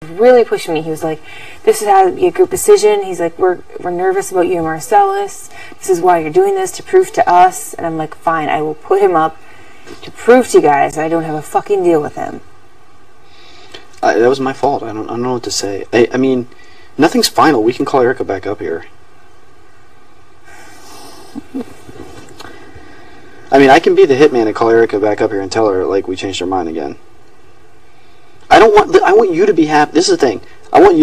really pushing me. He was like, this is how to be a group decision. He's like, we're nervous about you and Marcellus. This is why you're doing this, to prove to us. And I'm like, fine, I will put him up to prove to you guys I don't have a fucking deal with him. That was my fault. I don't know what to say. I mean, nothing's final. We can call Erica back up here. I mean, I can be the hitman and call Erica back up here and tell her, like, we changed our mind again. I want you to be happy. This is the thing. I want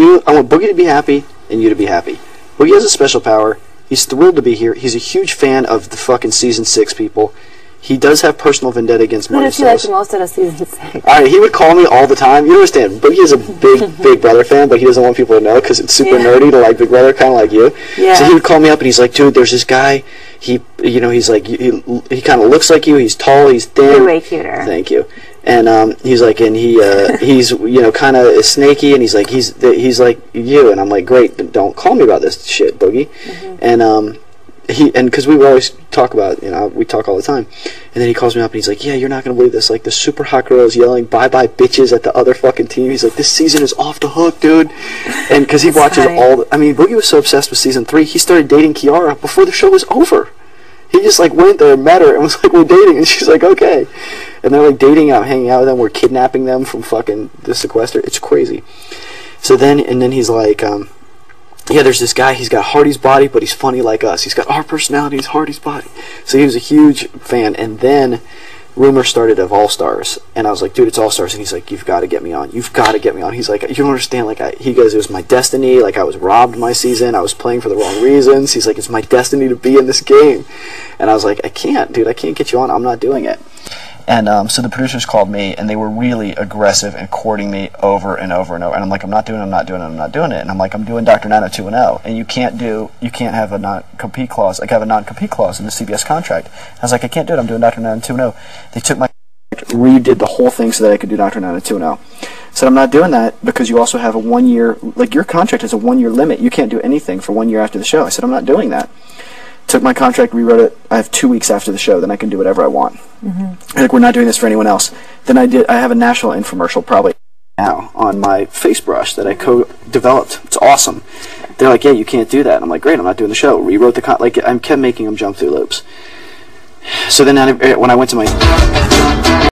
Boogie to be happy and you to be happy. Boogie has a special power. He's thrilled to be here. He's a huge fan of the fucking Season 6 people. He does have personal vendetta against Marty. Who does he like the most out of Season 6? Alright, he would call me all the time. You understand, Boogie is a big Brother fan, but he doesn't want people to know because it's super nerdy to like Big Brother, kind of like you. Yeah. So he would call me up and he's like, dude, there's this guy. He kind of looks like you. He's tall. He's thin. You're way cuter. Thank you. And he's like, and he's kind of snaky, and he's like you, and I'm like, great, don't call me about this shit, Boogie. Mm-hmm. And because we would always talk about, we talk all the time, and then he calls me up and he's like, yeah, you're not gonna believe this, like the super hot girl is yelling bye bye bitches at the other fucking team. He's like, this season is off the hook, dude. And because he watches Boogie was so obsessed with Season 3, he started dating Kiara before the show was over. He just like went there and met her and was like, we're dating, and she's like, okay. And they're like dating out, hanging out with them, we're kidnapping them from fucking the sequester. It's crazy. So then he's like, yeah, there's this guy, he's got Hardy's body, but he's funny like us. He's got our personalities, Hardy's body. So he was a huge fan. And then rumors started of All-Stars. And I was like, dude, it's All-Stars. And he's like, you've got to get me on. You've got to get me on. He's like, you don't understand. Like, he goes, it was my destiny. Like, I was robbed my season. I was playing for the wrong reasons. He's like, it's my destiny to be in this game. And I was like, I can't, dude. I can't get you on. I'm not doing it. And so the producers called me, and they were really aggressive and courting me over and over and over. And I'm like, I'm not doing it. And I'm like, I'm doing Dr. 90210. And you can't have a non-compete clause. Like, I have a non-compete clause in the CBS contract. I was like, I can't do it. I'm doing Dr. 90210. They took my contract, redid the whole thing so that I could do Dr. 90210. Said, I'm not doing that because you also have a 1 year, like, your contract has a 1 year limit. You can't do anything for 1 year after the show. I said, I'm not doing that. Took my contract, rewrote it. I have 2 weeks after the show, then I can do whatever I want. Mm-hmm. Like, we're not doing this for anyone else. Then I have a national infomercial probably now on my face brush that I co-developed. It's awesome. They're like, yeah, you can't do that. And I'm like, great, I'm not doing the show. Rewrote the I kept making them jump through loops. So then when I went to my